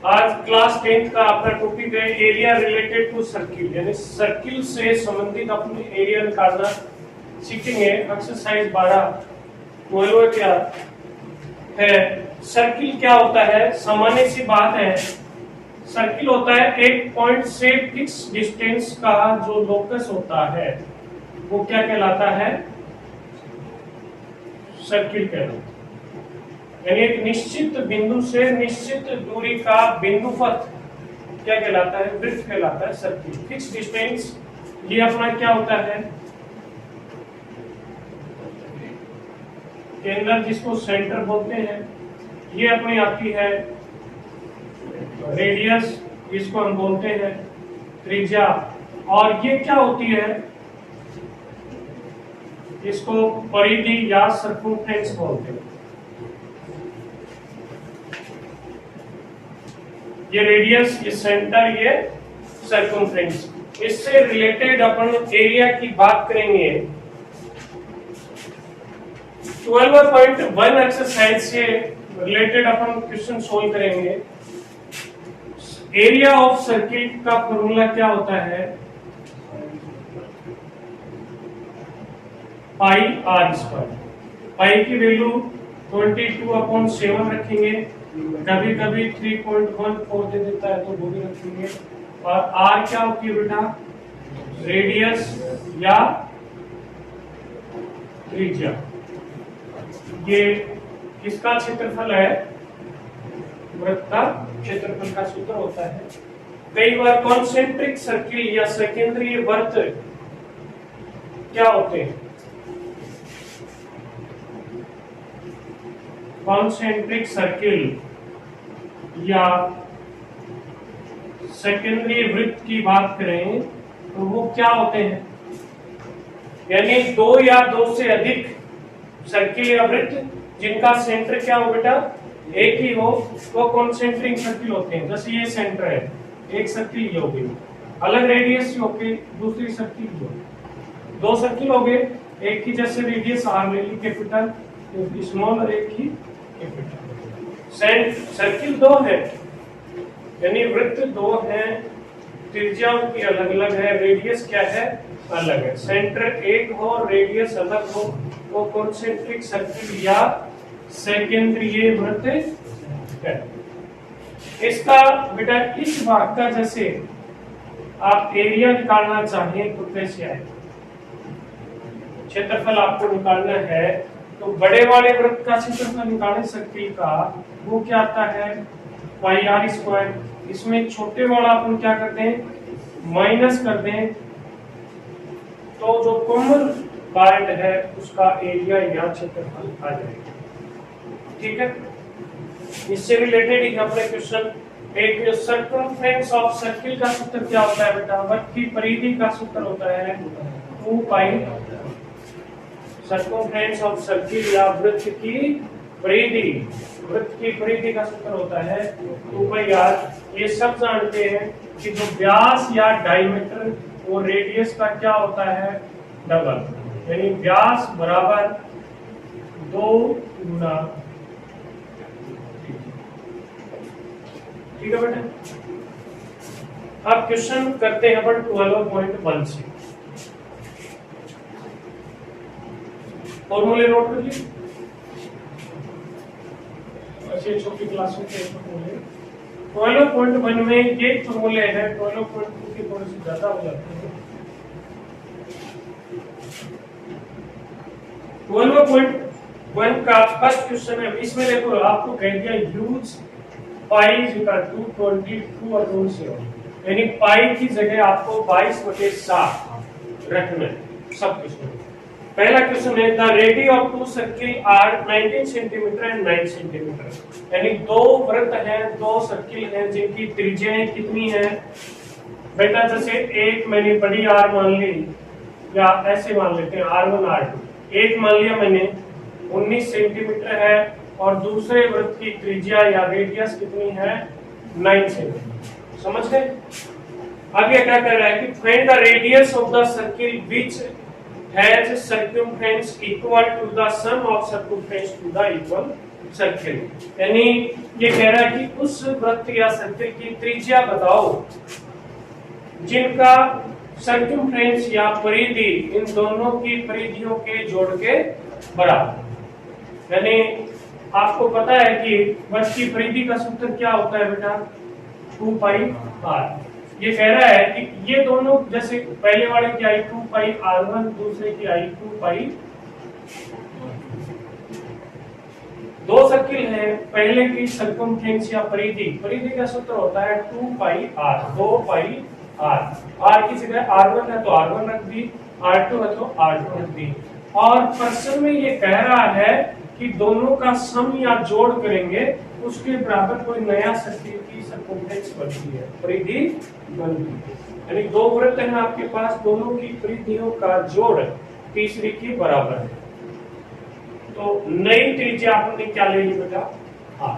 आज class 10th का अपना टॉपिक है एरिया रिलेटेड टू सर्किल, यानी सर्किल से संबंधित अपने एरिया निकालना सीखेंगे। एक्सरसाइज 12 12 क्या है, सर्किल क्या होता है। सामान्य सी बात है, सर्किल होता है एक पॉइंट से फिक्स डिस्टेंस का जो लोकस होता है वो क्या कहलाता है, सर्किल कहलाता है। यानी एक निश्चित बिंदु से निश्चित दूरी का बिंदुपथ क्या कहलाता है, वृत्त कहलाता है सर्किल। फिक्स डिस्टेंस ये अपना क्या होता है, केंद्र जिसको सेंटर बोलते हैं। ये अपनी आती है रेडियस, जिसको हम बोलते हैं त्रिज्या। और ये क्या होती है, इसको परिधि या सर्कमफ्रेंस बोलते हैं। ये रेडियस, ये सेंटर, ये सर्कमफ्रेंस। इससे रिलेटेड अपन एरिया की बात करेंगे। 12.1 एक्सरसाइज से रिलेटेड अपन क्वेश्चन सोल्व करेंगे। एरिया ऑफ सर्किल का फॉर्मूला क्या होता है, पाई आर स्क्वायर। पाई की वैल्यू 22/7 रखेंगे, कभी कभी 3.14 दे देता है तो वो भी रखेंगे। और आर क्या होती है बेटा, रेडियस या त्रिज्या। ये किसका क्षेत्रफल है, वृत्त का क्षेत्रफल का सूत्र होता है। कई बार कॉन्सेंट्रिक सर्किल या सकेंद्रीय वृत्त क्या होते हैं, कॉन्सेंट्रिक सर्किल या सेकेंडरी वृत्त की बात करें तो वो क्या होते हैं, यानी दो या दो से अधिक सर्किल या वृत्त जिनका सेंटर क्या हो बेटा, एक ही हो, वो कॉन्सेंट्रिक सर्किल होते हैं। जैसे ये सेंटर है, एक सर्किल ये हो गई, अलग रेडियस हो गई, दूसरी सर्किल हो, दो सर्किल हो गए, एक की जैसे रेडियस आर ले ली कैपिटल, स्मॉल, और एक की कैपिटल। सर्किल दो है, यानी वृत्त दो है, त्रिज्या की अलग अलग है, रेडियस क्या है, अलग है। सेंटर एक हो, रेडियस अलग हो, वो कॉन्सेंट्रिक सर्किल या सेकेंडरी वृत्त है। इसका बेटा इस भाग का जैसे आप एरिया निकालना चाहें तो कैसे आए, क्षेत्रफल आपको निकालना है तो बड़े वाले वृत्त का क्षेत्रफल निकाले सर्किल का, वो क्या आता है, पाई आर स्क्वायर। इसमें छोटे वाला अपन क्या करते हैं, माइनस कर दें, तो जो कॉमन पार्ट है उसका एरिया या क्षेत्रफल आ जाएगा। ठीक है, इससे रिलेटेड ही अपने क्वेश्चन एक सर्कमफ्रेंस ऑफ सर्किल का सूत्र क्या होता है बेटा, वृत्त की परिधि का सूत्र होता है 2 पाई। सर्कमफ्रेंस ऑफ सर्किल या वृत्त की परिधि, वृत्त की परिधि का सूत्र होता है 2 पाई आर। ये सब जानते हैं कि जो व्यास या डायमीटर वो रेडियस का क्या होता है, डबल, यानी व्यास बराबर 2 गुना। ठीक है बेटा, अब क्वेश्चन करते हैं अपन 12.1 से। फॉर्मूले नोट कर लीजिए, अच्छे छोटी क्लासों के फॉर्मूले। 12.1 में ये फॉर्मूले हैं, 12.2 के थोड़े से ज्यादा हो जाते हैं। 12.1 का फर्स्ट क्वेश्चन है, इसमें देखो आपको कह दिया use pi is equal to 22/7, यानी पाई की जगह आपको 22/7 रखना है सब क्वेश्चन। पहला क्वेश्चन है the radius of two circle are 19 centimetre and 9 centimetre, यानी दो वृत्त हैं, दो सर्किल हैं जिनकी त्रिज्याएं कितनी है बेटा। जैसे एक मैंने बड़ी आर मान ली, या ऐसे मान लेते हैं R1 R2। एक मान लिया मैंने 19 सेंटीमीटर है और दूसरे वृत्त की त्रिज्या या रेडियस कितनी है, 9 सेंटीमीटर। समझ गए। आगे क्या कर रहा है कि find the radius of the circle which has circumference equal to the sum of circumference to the equal circle, यानी ये कह रहा है कि उस वृत्त या सर्किल की त्रिज्या बताओ जिनका सर्कमफ्रेंस या परिधि इन दोनों की परिधियों के जोड़ के बराबर। यानी आपको पता है कि वृत्त की परिधि का सूत्र क्या होता है बेटा, 2 पाई r। ये कह रहा है कि ये दोनों, जैसे पहले वाले की आई 2 पाई r1, दूसरे की आई 2 पाई, दो सर्किल है, पहले की सर्कमफ्रेंस या परिधि, परिधि का सूत्र होता है 2 पाई r, 2 पाई r, r की जगह r1 है तो r1 रख दी, r2 है तो r2 रख दी। और प्रश्न में ये कह रहा है कि दोनों का सम या जोड़ करेंगे उसके बराबर कोई नया सर्किल की सर्कमफ्रेंस बनती है, परिधि बनती है। यानी दो वृत्त हैं आपके पास, दोनों की परिधियों का जोड़ तीसरी के बराबर है। तो नई त्रिज्या आपने क्या ले ली बेटा, r।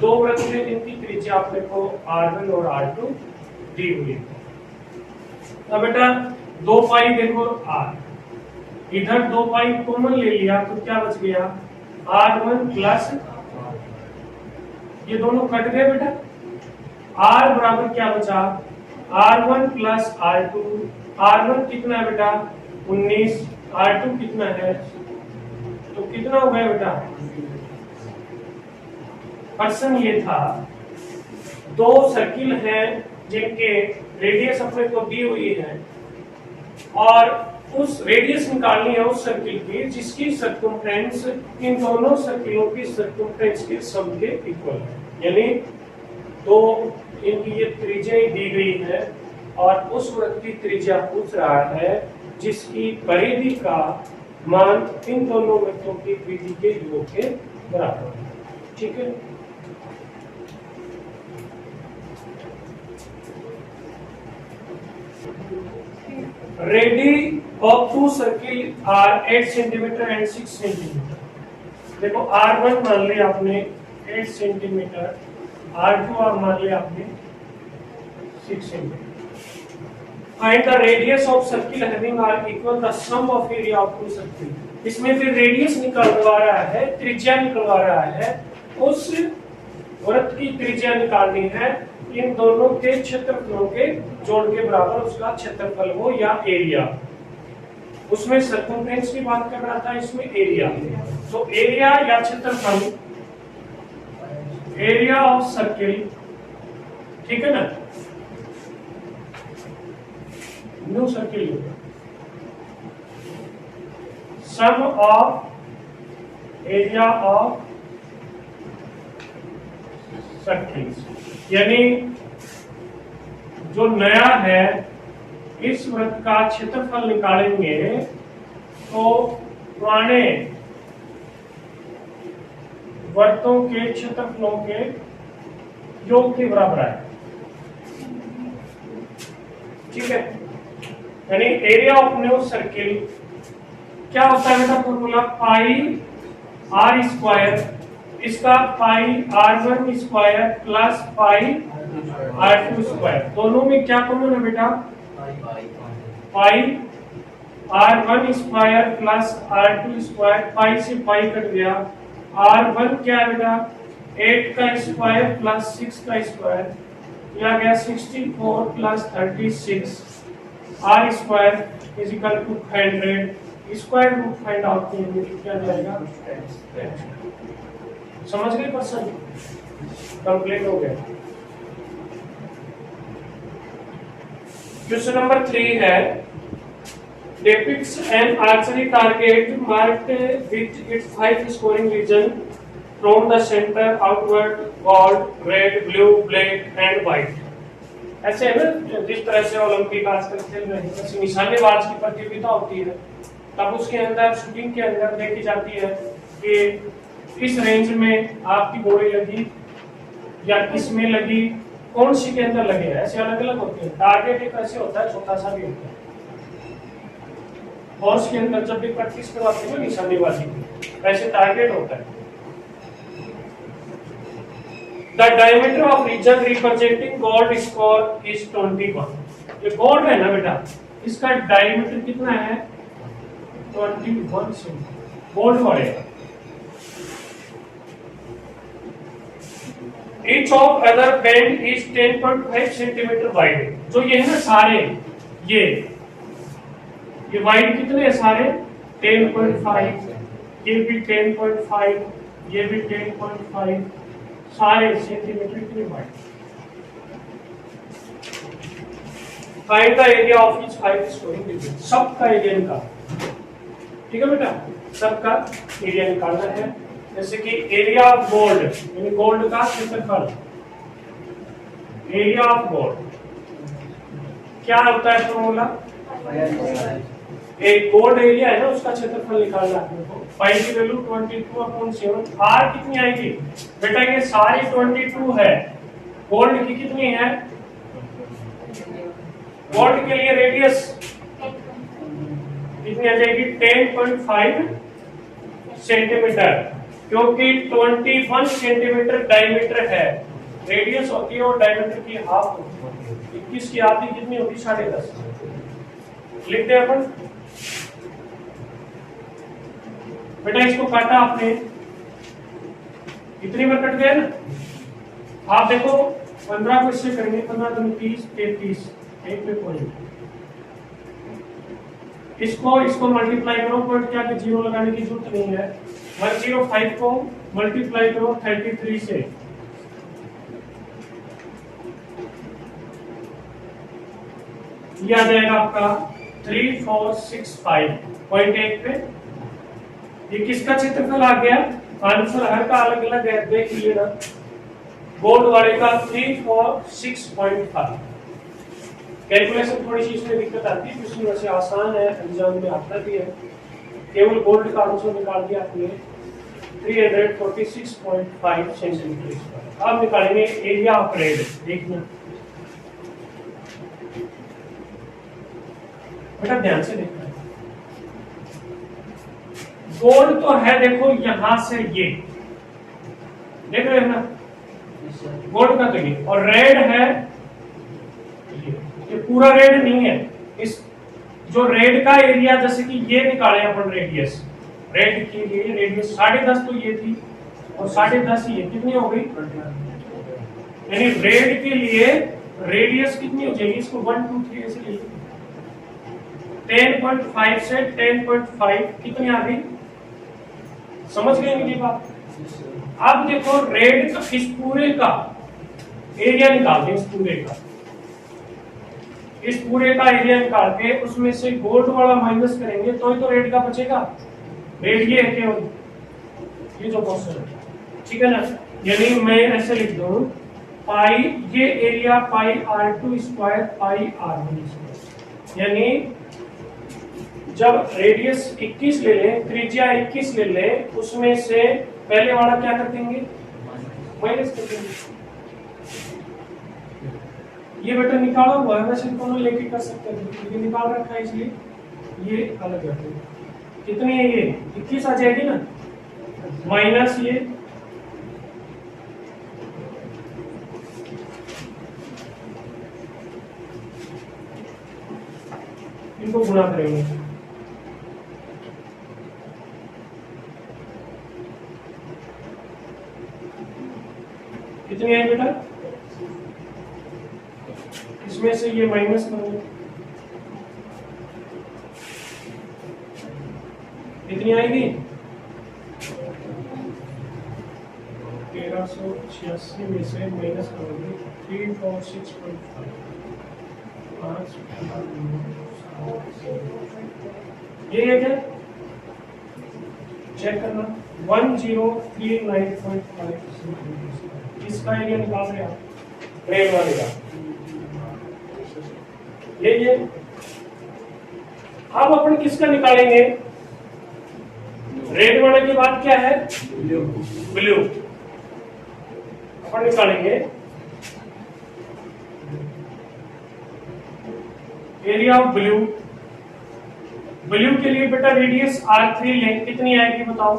दो वृत्त में इनकी त्रिज्या आपने को r1 और r2 दी हुई है। अब बेटा 2 पाई देखो r, इधर 2 पाई कॉमन ले लिया तो क्या बच गया, r1 प्लस, ये दोनों कट गए बेटा, r बराबर क्या बचा, r1 प्लस r2। r1 कितना है बेटा 19, r2 कितना है, तो कितना हो गया बेटा। प्रश्न ये था, दो सर्किल हैं जिनके रेडियस अपने को दी हुई है और उस रेडियस निकालनी है उस सर्किल की जिसकी सर्कमफ्रेंस इन दोनों सर्किलों की सर्कमफ्रेंस के सम के इक्वल है। यानी तो इनकी ये त्रिज्या दी गई है और उस वृत्त की त्रिज्या पूछ रहा है जिसकी परिधि का मान इन दोनों वृत्तों की परिधि के योग के बराबर है। ठीक है, radii of two circle are 8 centimetre and 6 centimetre. देखो r1 मान लिया आपने 8 सेंटीमीटर, r2 मान लिया आपने 6 centimetre. Find the radius of circle having r equal the sum of area of two circle. इसमें फिर रेडियस निकलवा रहा है, त्रिज्या निकलवा रहा है, उस वृत्त की त्रिज्या निकालनी है इन दोनों के क्षेत्रफलों के जोड़ के बराबर उसका क्षेत्रफल हो या एरिया। उसमें सर्कमफ्रेंस की बात कर रहा था, इसमें एरिया। तो एरिया या क्षेत्रफल, एरिया ऑफ सर्किल, ठीक है ना, new circle, sum of area of circle. यानी जो नया है इस वृत्त का क्षेत्रफल निकालेंगे तो पुराने वृत्तों के क्षेत्रफलों के योग के बराबर है। ठीक है, यानी एरिया ऑफ न्यू सर्किल क्या होता है बेटा, फॉर्मूला पाई आर स्क्वायर, इसका pi r1 square plus pi r2 square. दोनों में क्या कॉमन है बेटा, pi r1 square plus r2 square, pi से पाई कट गया, r1 क्या है बेटा 8 का स्क्वायर प्लस 6 का स्क्वायर, यह गया 64 plus 36, r square is equal to 100, square root find out करेंगे क्या जाएगा, समझ गए पर्सन, कंप्लीट हो गया। क्वेश्चन नंबर 3 है, depicts an archery target marked with its 5 scoring region from the center outward, gold, red, blue, black and white। ऐसे है ना, जिस तरह से ओलंपिक आजकल खेल रहे हैं, ऐसे निशानेबाज की प्रतियोगिता होती है, तब उसके अंदर शूटिंग के अंदर देखी जाती है कि किस रेंज में आपकी गोली लगी या किस में लगी, कौन सी के अंदर लगे, ऐसे अलग अलग होते हैं। टारगेट एक ऐसे होता है, छोटा सा भी होता है, और उसके अंदर जब भी प्रैक्टिस करवाते हैं निशानेबाजी की, ऐसे टारगेट होता है। The diameter of region representing gold score is 21। ये गोल्ड है ना बेटा, इसका डायमीटर कितना है 21 सेंटीमीटर, गोल्ड पड़ेगा। Each of other band is 10.5 centimetre wide. जो ये है ना सारे, ये वाइड कितने हैं सारे? 10.5, ये भी 10.5, ये भी 10.5, सारे सेंटीमीटर कितने wide. Find the area of each 5 story building. सबका एरिया निकालना, ठीक है बेटा, सबका एरिया निकालना है। जैसे कि एरिया ऑफ गोल्ड, यानी गोल्ड का क्षेत्रफल, एरिया ऑफ गोल्ड क्या होता है फॉर्मूला? एक गोल्ड एरिया है ना, उसका क्षेत्रफल निकालना है। पाई की वैल्यू 22/7। आर कितनी आएगी बेटा? ये सारी 22 है। गोल्ड की कितनी है? गोल्ड के लिए रेडियस कितनी आ जाएगी? 10.5 सेंटीमीटर, क्योंकि 21 सेंटीमीटर डायमीटर है, रेडियस होती है और डायमीटर की हाफ होती है। 21 की आधी कितनी होगी? 10.5। लिखते हैं अपन बेटा। इसको काटा आपने, इतनी बार कट गया ना। आप देखो 15 को इससे करेंगे, 15 दूनी 30, 33, एक पे पॉइंट। इसको मल्टीप्लाई करो, पॉइंट क्या 0 लगाने की जरूरत नहीं है। 105 को मल्टीप्लाई करो 33 से, ये आ जाएगा आपका 3465.8 पे। ये किसका क्षेत्रफल आ गया? आंसर हर का अलग अलग है, देख लीजिएगा। गोल्ड वाले का 346.5। कैलकुलेशन थोड़ी सी इसमें दिक्कत आती है, इसमें वैसे आसान है, एग्जाम में आता भी है। केवल गोल्ड का आंसर निकाल दिया आपने 346.5 सेंटीमीटर। अब निकालेंगे एरिया ऑफ रेड। देखना बेटा, ध्यान से देखना। गोल्ड तो है, देखो यहां से ये देख रहे हैं ना, गोल्ड का तो ये, और रेड है ये पूरा रेड नहीं है। इस जो रेड का एरिया, जैसे कि ये निकाले अपन रेडियस, रेड के लिए रेडियस 10.5 तो ये थी, और 10.5 ये कितनी हो गई? यानी रेड के लिए रेडियस कितनी हो जाएगी? इसको 1 2 3 ऐसे ले लो। 10.5 से 10.5 कितनी आ गई? समझ गए मेरी बात? अब देखो रेड का इस पूरे का एरिया निकालते हैं, इस पूरे का एरिया निकाल के उसमें से गोल्ड वाला माइनस करेंगे तो ही तो रेड का बचेगा। रेड ये है केवल, ये जो क्वेश्चन है, ठीक है ना। यानी मैं ऐसे लिख दूं पाई, ये एरिया पाई r2 स्क्वायर पाई r1 स्क्वायर। यानी जब रेडियस 21 ले लें, त्रिज्या 21 ले लें, उसमें से पहले वाला क्या कर देंगे? माइनस कर देंगे। ये बेटा निकाला हुआ है, वैसे दोनों लेके कर सकते हैं, ये निकाल रखा है इसलिए ये अलग कर देंगे। कितनी है ये? 21 आ जाएगी ना, माइनस ये इनको गुणा करेंगे। कितनी है बेटा? इसमें से ये माइनस करोगे, कितनी आएगी? 1386 में से माइनस करोगे 346.5। ये है चेक करना 1039.5। इसका एरिया निकाल रहे आप रेड वाले का। ये अब अपन किसका निकालेंगे? रेड वाले की बात क्या है? ब्लू। अपन निकालेंगे एरिया ऑफ ब्लू। ब्लू के लिए बेटा रेडियस r3 लेंथ कितनी आएगी बताओ?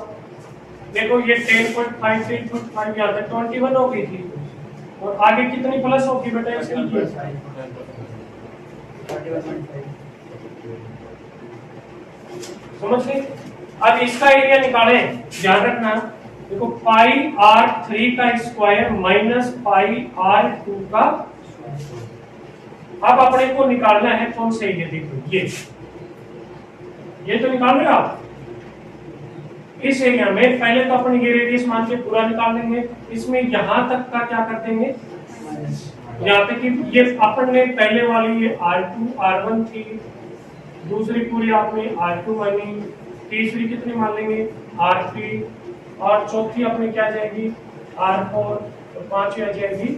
देखो ये 10.5 से 5 यहाँ तक 21 हो गई थी, और आगे कितनी प्लस होगी बेटा इसके लिए? 41.5। समझ गए? अब इसका एरिया निकालें, ध्यान रखना देखो पाई R3 का स्क्वायर माइनस पाई R2 का। अब अपने को निकालना है कौन सा एरिया, देखो ये तो निकाल रहे हो आप। इस एरिया में पहले तो अपन ये रेडियस मान के पूरा निकाल लेंगे, इसमें यहां तक का क्या कर देंगे, यहाँ पे कि ये अपन ने पहले वाली ये R2 R1 थी, दूसरी पूरी आपने R2 मानी, तीसरी कितनी मान लेंगे R3, और चौथी अपने क्या आ जाएगी R4, तो पांचवी आ जाएगी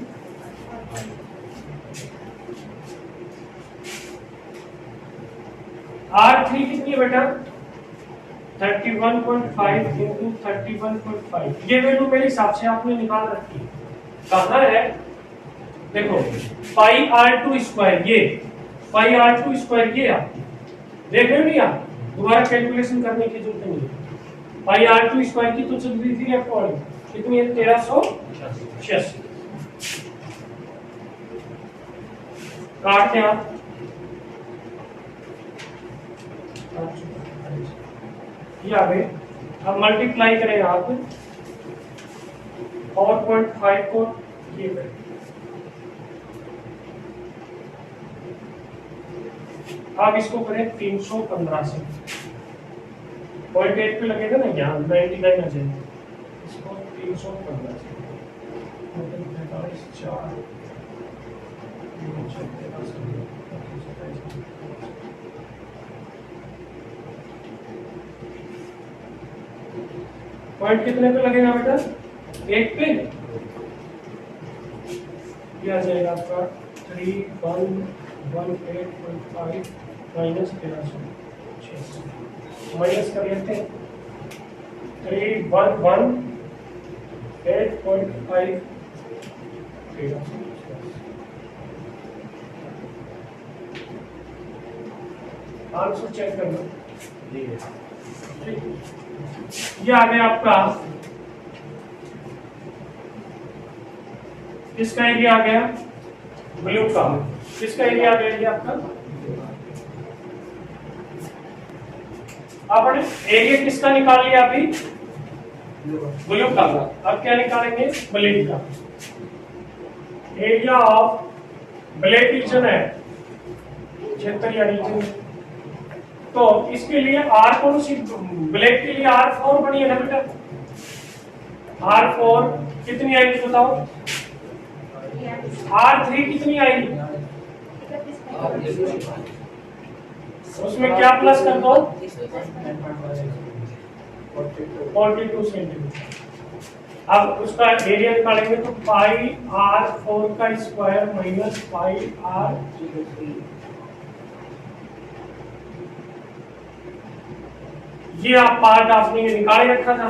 R3 कितनी है बेटा 31.5 इंटू 31.5। ये वैल्यू मेरे हिसाब से आपने निकाल रखी है, कहाँ है देखो पाई R2 स्क्वायर, ये पाई R2 स्क्वायर ये आप देख रहे हो नहीं, आप दोबारा कैलकुलेशन करने की जरूरत नहीं है। पाई R2 स्क्वायर की तो चल रही थी लेफ्ट वाली, कितनी है 1386। काटते हैं आप, ये आ गए। अब मल्टीप्लाई करें आप 4.5 को ये करें, आप इसको करें 315 से, 0.8 पे लगेगा ना, यहाँ 99 आ जाएगा, इसको 315 से 4 पॉइंट कितने पे लगेगा बेटा 8 पे, ये आ जाएगा आपका 3118.5 माइनस 1386, माइनस कर लेते हैं 3118.5 आंसर चेक करना। ये आ गया आपका, किसका एरिया आ गया ब्लू का, किसका एरिया आ गया ये आपका, आपने एरिया किसका निकाल लिया अभी ब्लू का, अब क्या निकालेंगे ब्लैक का। एरिया ऑफ ब्लैक रीजन है क्षेत्र या रीजन, तो इसके लिए R कौन सी, ब्लैक के लिए R4 बनी है ना बेटा, R4 कितनी आएगी बताओ, R3 कितनी आएगी, उसमें क्या प्लस कर दो 42 सेंटीमीटर। अब उसका एरिया निकालेंगे तो पाई R4 का स्क्वायर माइनस पाई R, ये आप पार्ट आपने निकाल रखा था,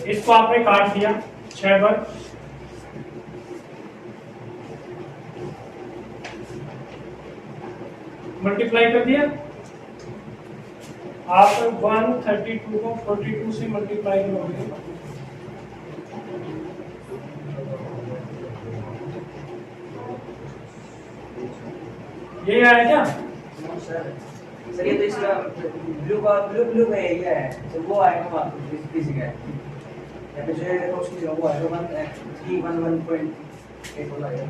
इसको आपने काट दिया 6 बार, मल्टीप्लाई कर दिया, आप 132 को 42 से मल्टीप्लाई करोगे, ये आया क्या सर ये तो इसका ब्लू में ये है, तो वो आएगा वहाँ इस जगह, या फिर जो है तो उसकी जगह वो आएगा 311.8 हो जाएगा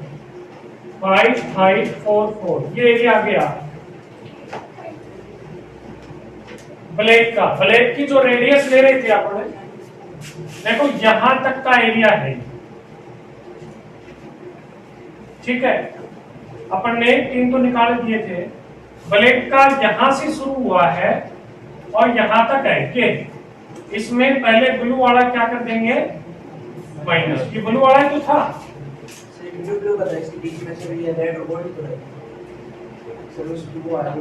5544, ये एरिया आ गया ब्लैक का। ब्लैक की जो रेडियस ले रहे थे आपने, देखो यहां तक का एरिया है, ठीक है, अपन ने 3 तो निकाल दिए थे, ब्लैक का यहां से शुरू हुआ है और यहां तक है के, इसमें पहले ब्लू वाला क्या कर देंगे माइनस, ये ब्लू वाला तो था ब्लू का था, इसके बीच में से ये रेड और गोल्ड तो है सर, उस ब्लू वाला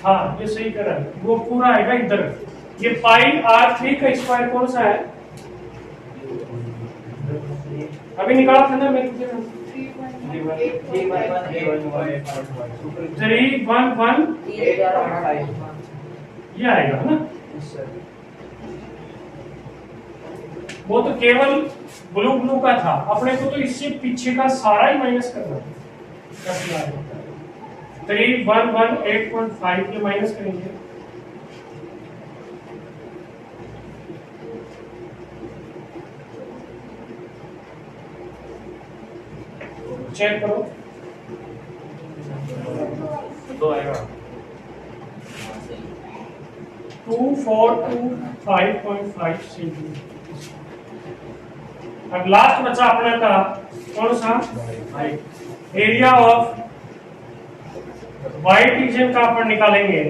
हाँ ये सही कर रहा है, वो पूरा आएगा इधर। ये पाई R3 का स्क्वायर कौन सा है अभी निकाला था ना मेरे, 311 ये आएगा ना, वो तो केवल ब्लू का था, अपने को तो इससे पीछे का सारा ही माइनस करना है। 3118.5 के माइनस करेंगे, चेक करो दो आएगा 2425.5 सेंटीमीटर। अब लास्ट बचा अपने का कौन सा, एरिया ऑफ वाइट रीजन का अपन निकालेंगे।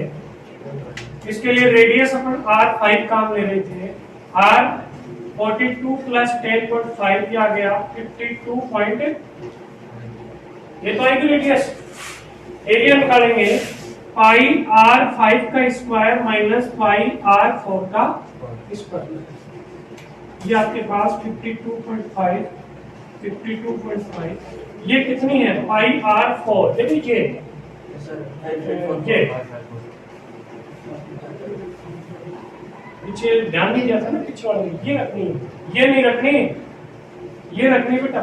इसके लिए रेडियस अपन R5 काम ले रहे थे, R 42 प्लस 10.5 आ गया 52 पॉइंट, ये तो आएगी रेडियस। एरिया निकालेंगे पाई R5 का स्क्वायर माइनस पाई R4 का स्क्वायर, ये आपके पास 52.5 ये कितनी है पाई R4, देखिए पीछे ध्यान नहीं दिया था ना, पीछे वाले ये रखनी, ये नहीं रखनी, ये रखनी बेटा,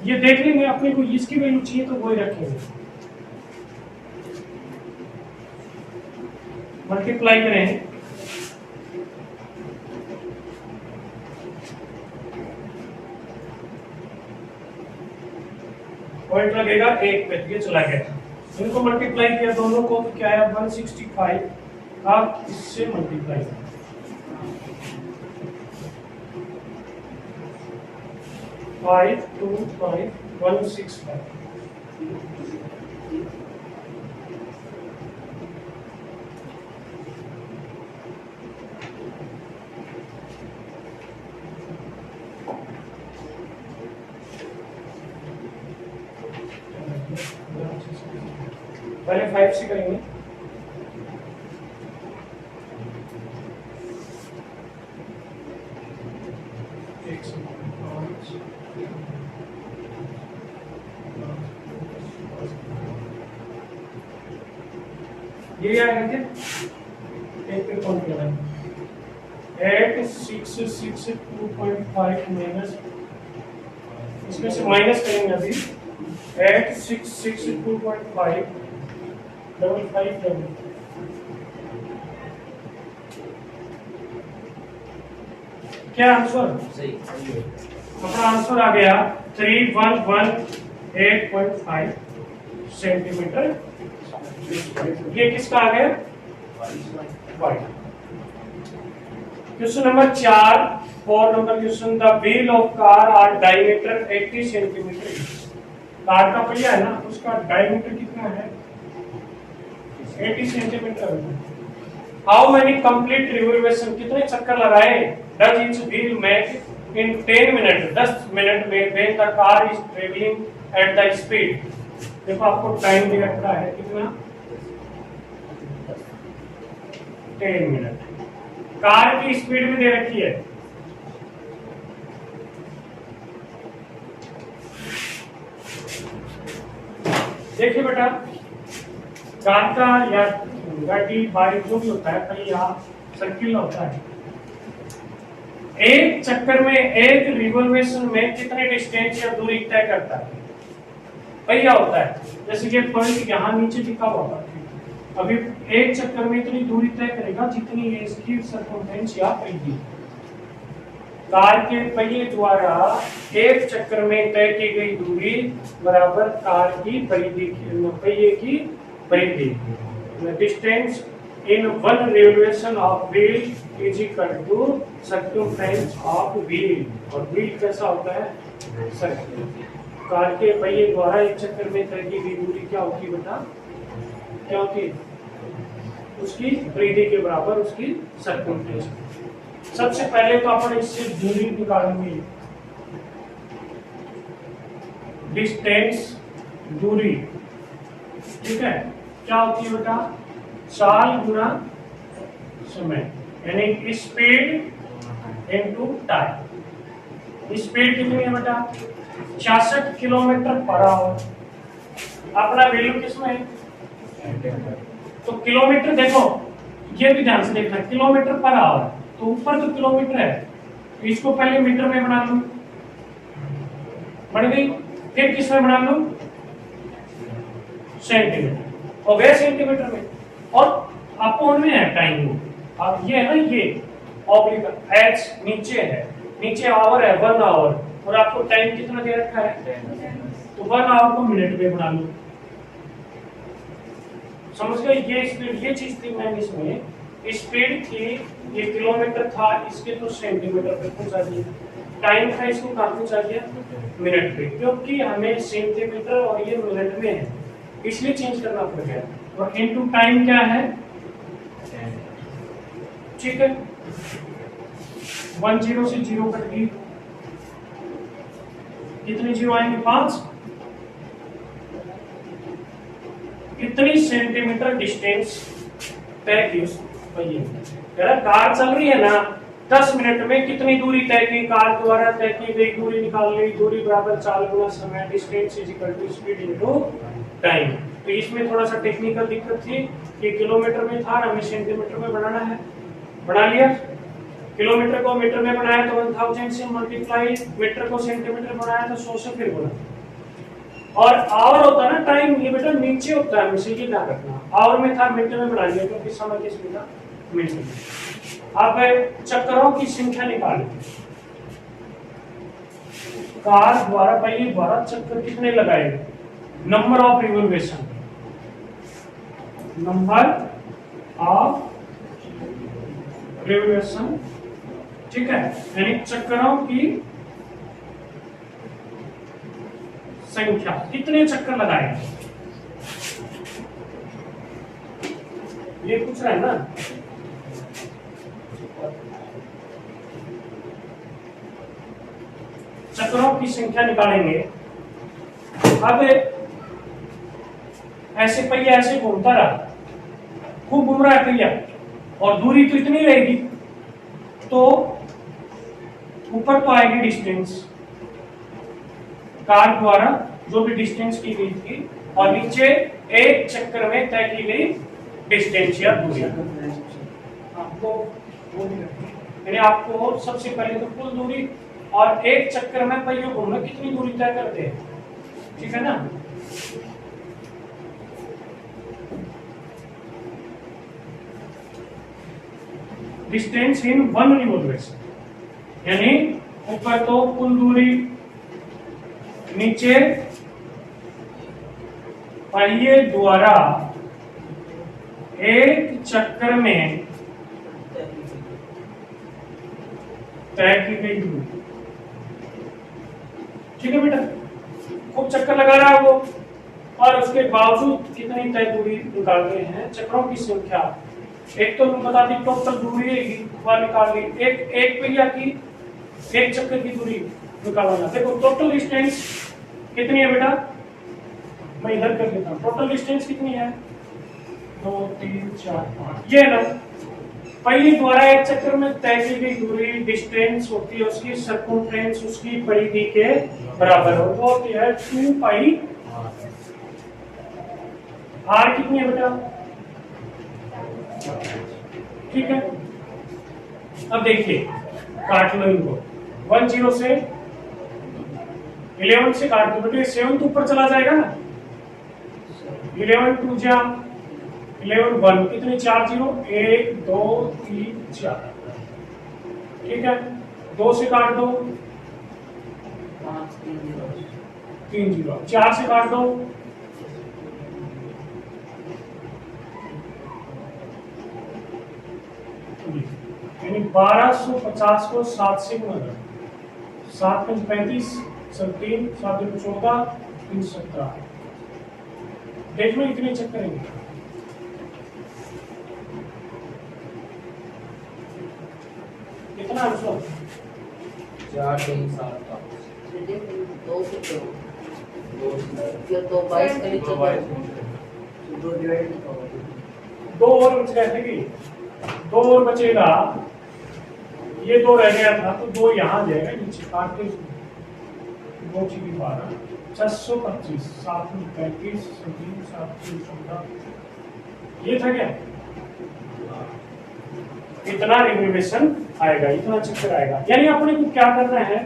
ये देख लेंगे अपने को इसकी वैल्यू चाहिए तो वही रखेंगे। मल्टीप्लाई करें पॉइंट लगेगा 1 पे, ये चला गया। इनको मल्टीप्लाई किया दोनों को तो क्या आया 165, आप इससे मल्टीप्लाई करें 525,165। पहले 5 से करेंगे, ये आएगा क्या, एक पे कौन किया 8662.5 माइनस, इसमें से माइनस करेंगे अभी 8662.5 55 क्या आंसर, अपना आंसर आ गया 3118.5 सेंटीमीटर। ये किसका आ गया, question number 4 4 number question, the wheel of car are diameter 80 centimetre. Car का पहिया है ना, उसका डायमीटर कितना है 80 centimetre. How many complete revolution, कितने चक्कर लगाए does its wheel make in 10 minute, 10 minute में when the car is travelling at the speed. देखो आपको टाइम दे रखा है कितना 10 मिनट, कार की स्पीड भी दे रखी है। देखिए बेटा, कार का या गाड़ी बाइक जो भी होता है पहिया सर्किल होता है, एक चक्कर में एक रिवॉल्यूशन में कितने डिस्टेंस या दूरी तय करता है पहिया होता है। जैसे कि पॉइंट यहाँ नीचे लिखा हुआ था, अभी एक चक्कर में इतनी दूरी तय करेगा जितनी ये इसकी सर्कमफरेंस या परिधि। कार के पहिए द्वारा एक चक्कर में तय की गई दूरी बराबर कार की परिधि, पहिए की परिधि। Distance in one revolution of wheel is equal to circumference of wheel. और व्हील कैसा होता है, सर्किल। कार के पहिए द्वारा एक चक्कर में तय की गई दूरी क्या होती है बेटा, क्या होती है, उसकी परिधि के बराबर उसकी सर्कमफरेंस। सबसे पहले तो अपन इससे दूरी निकालेंगे, डिस्टेंस दूरी, ठीक है, क्या होती है बेटा, साल गुना समय, यानी स्पीड इनटू टाइम। स्पीड कितनी है बेटा 66 किलोमीटर पर आवर। अपना वैल्यू किसमें है, तो किलोमीटर, देखो ये भी ध्यान से देखना, किलोमीटर पर आवर, तो ऊपर तो किलोमीटर है, तो इसको पहले मीटर में बना लूं, बन गई, फिर किस में बना लूं, सेंटीमीटर। और वह सेंटीमीटर में, और अपोन में है टाइम। अब ये है ना, ये ऑब्लिक एच नीचे है, नीचे आवर है 1 आवर, और आपको टाइम कितना दे रखा है, तो 1 आवर को मिनट में बना लो। समझ गए? ये स्पीड, ये चीज थी मैंने इसमें, स्पीड थी, ये किलोमीटर था, इसके तो सेंटीमीटर पे पहुंचा दिया, टाइम था इसको कहाँ पहुंचा दिया, मिनट पे, क्योंकि हमें सेंटीमीटर और ये मिनट में है इसलिए चेंज करना पड़ गया। और इनटू टाइम क्या है, ठीक है, 1 0 से 0 कट गई, कितने जीरो आएंगे, 5। कितनी सेंटीमीटर डिस्टेंस तय की उस पहिए में। कार चल रही है ना, 10 मिनट में कितनी दूरी तय की, कार द्वारा तय की गई दूरी निकाल ली, दूरी बराबर चाल गुना समय, distance is equal to speed into time. तो इसमें थोड़ा सा टेक्निकल दिक्कत थी कि किलोमीटर में था, हमें सेंटीमीटर में बनाना है, बना लिया। किलोमीटर को मीटर में बनाया तो 1000 से मल्टीप्लाई, मीटर को सेंटीमीटर बनाया तो 100 से फिर गुना। और आवर होता है ना टाइम, ये बेटा नीचे होता है, हमेशा ये ध्यान रखना, आवर में था मिनट में बना लिया क्योंकि समय की स्पीड मिनट में। अब चक्करों की संख्या निकालें, कार द्वारा पहिए द्वारा चक्कर कितने लगाए, number of revolution, number of revolution, ठीक है, यानी चक्करों की संख्या, कितने चक्कर लगाए, ये पूछ रहा है ना। चक्करों की संख्या निकालेंगे। अब ऐसे पहिया ऐसे घूमता रहा, खूब घूम रहा है पहिया, और दूरी तो इतनी रहेगी, तो ऊपर तो आएगी डिस्टेंस, कार द्वारा जो भी डिस्टेंस की गई थी, और नीचे एक चक्कर में तय की गई डिस्टेंस या दूरी। आपको यानी आपको सबसे पहले तो कुल दूरी और एक चक्कर में पहियों घूमना कितनी दूरी तय करते हैं, ठीक है ना। डिस्टेंस इन 1 रिवोल्यूशन, यानी ऊपर तो कुल दूरी, नीचे पहिए द्वारा एक चक्कर में तय की गई दूरी, ठीक है बेटा। खूब चक्कर लगा रहा है वो, और उसके बावजूद कितनी तय दूरी निकाल रहे हैं, चक्रों की संख्या। एक तो बता दी टोटल दूरी वह निकाल ली, एक पहिया की एक चक्कर की दूरी निकालना। देखो टोटल डिस्टेंस कितनी है बेटा, मैं इधर कर देता हूँ, टोटल डिस्टेंस कितनी है, 2 3 4 5, ये ना पहिए द्वारा एक चक्कर में तय की गई दूरी, डिस्टेंस होती है उसकी सर्कमफ्रेंस, उसकी परिधि के बराबर हो, वो होती है 2 पाई। आर कितनी है बेटा, ठीक है। अब देखिए काट लो इनको, 1 0 से 11 से काट दो बेटे, 7 तो ऊपर चला जाएगा ना, 11 2 जा 11 1, कितने 4 0, 1 2 3 4, ठीक है। 2 से काट दो 3 0, 4 से काट दो 1250 को 7 से गुणा करो, 7 5 35, 3 7 2 14, 3 17, देख लो इतने चेक करेंगे। कितना आंसर, 4 3 7 5, 2 से 2 22 का नीचे 2 डिवाइड 2 और बच गए थे कि 2 और बचेगा, ये 2 रह गया था तो 2 यहाँ जाएगा नीचे काट के, 2 चीज 12, 625, 7 35, 7 14, ये था क्या, इतना रिवोल्यूशन आएगा, इतना चक्कर आएगा। यानी अपने को क्या करना है,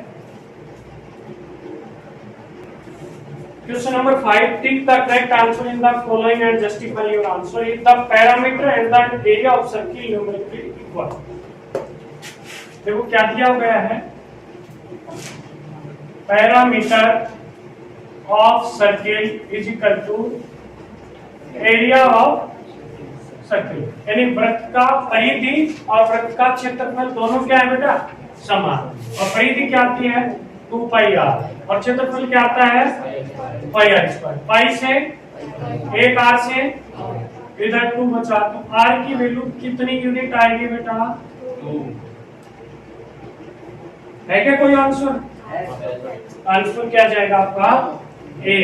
Question number 5. Tick the correct answer in the following and justify your answer. If the parameter and the area of circle numerically equal. देखो क्या दिया गया है, parameter of circle is equal to area of circle, यानी वृत्त का परिधि और वृत्त का क्षेत्रफल दोनों क्या है बेटा, समान। और परिधि क्या आती है 2πr और क्षेत्रफल क्या आता है πr²। पाई से एक r से इधर 2 बचा, तो r की वैल्यू कितनी यूनिट आएगी बेटा 2। है क्या कोई आंसर? आंसर क्या जाएगा आपका ए।